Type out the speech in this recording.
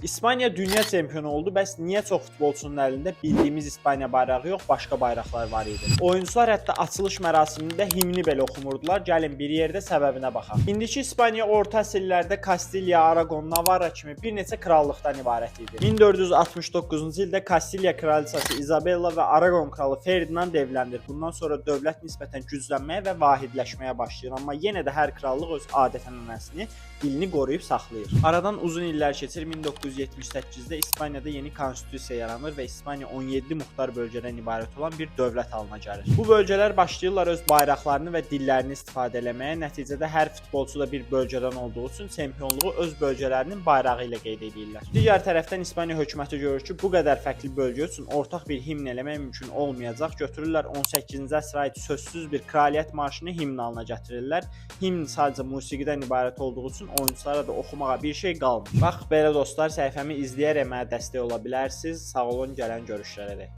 İspanya dünya çempionu oldu. Bəs niyə çox futbolçunun əlində bildiyimiz İspanya bayrağı yox, başqa bayraqlar var idi? Oyunçular hətta açılış mərasimində himni belə oxumurdular. Gəlin bir yerdə səbəbinə baxaq. İndiki İspanya orta əsrlərdə Kastilya, Aragon, Navarra kimi bir neçə krallıqdan ibarət idi. 1469-cu ildə Kastilya kraliçası Isabella və Aragon kralı Ferdinand evlənir. Bundan sonra dövlət nisbətən güclənməyə və vahidləşməyə başlayır. Amma yenə də hər krallıq öz adət-ənənəsini, dilini qoruyub saxlayır. Aradan uzun illər keçir. 1978-də İspaniyada yeni konstitusiya yaranır və İspaniya 17 muxtar bölgədən ibarət olan bir dövlət halına gəlir. Bu bölgələr başlayırlar öz bayraqlarını və dillərini istifadə etməyə. Nəticədə hər futbolçu da bir bölgədən olduğu üçün çempionluğu öz bölgələrinin bayrağı ilə qeyd edirlər. Digər tərəfdən İspaniya hökuməti görür ki, bu qədər fərqli bölgə üçün ortaq bir himn eləmək mümkün olmayacaq. Götürürlər 18-ci əsrə aid sözsüz bir kraliyyət marşını himn halına gətirirlər. Himn sadəcə musiqidən ibarət olduğu üçün oyunçulara da oxumağa bir şey qalmır. Bax belə dostlar, səhifəmi izləyərək mənə dəstək ola bilərsiniz. Sağ olun, gələn görüşlərə dək.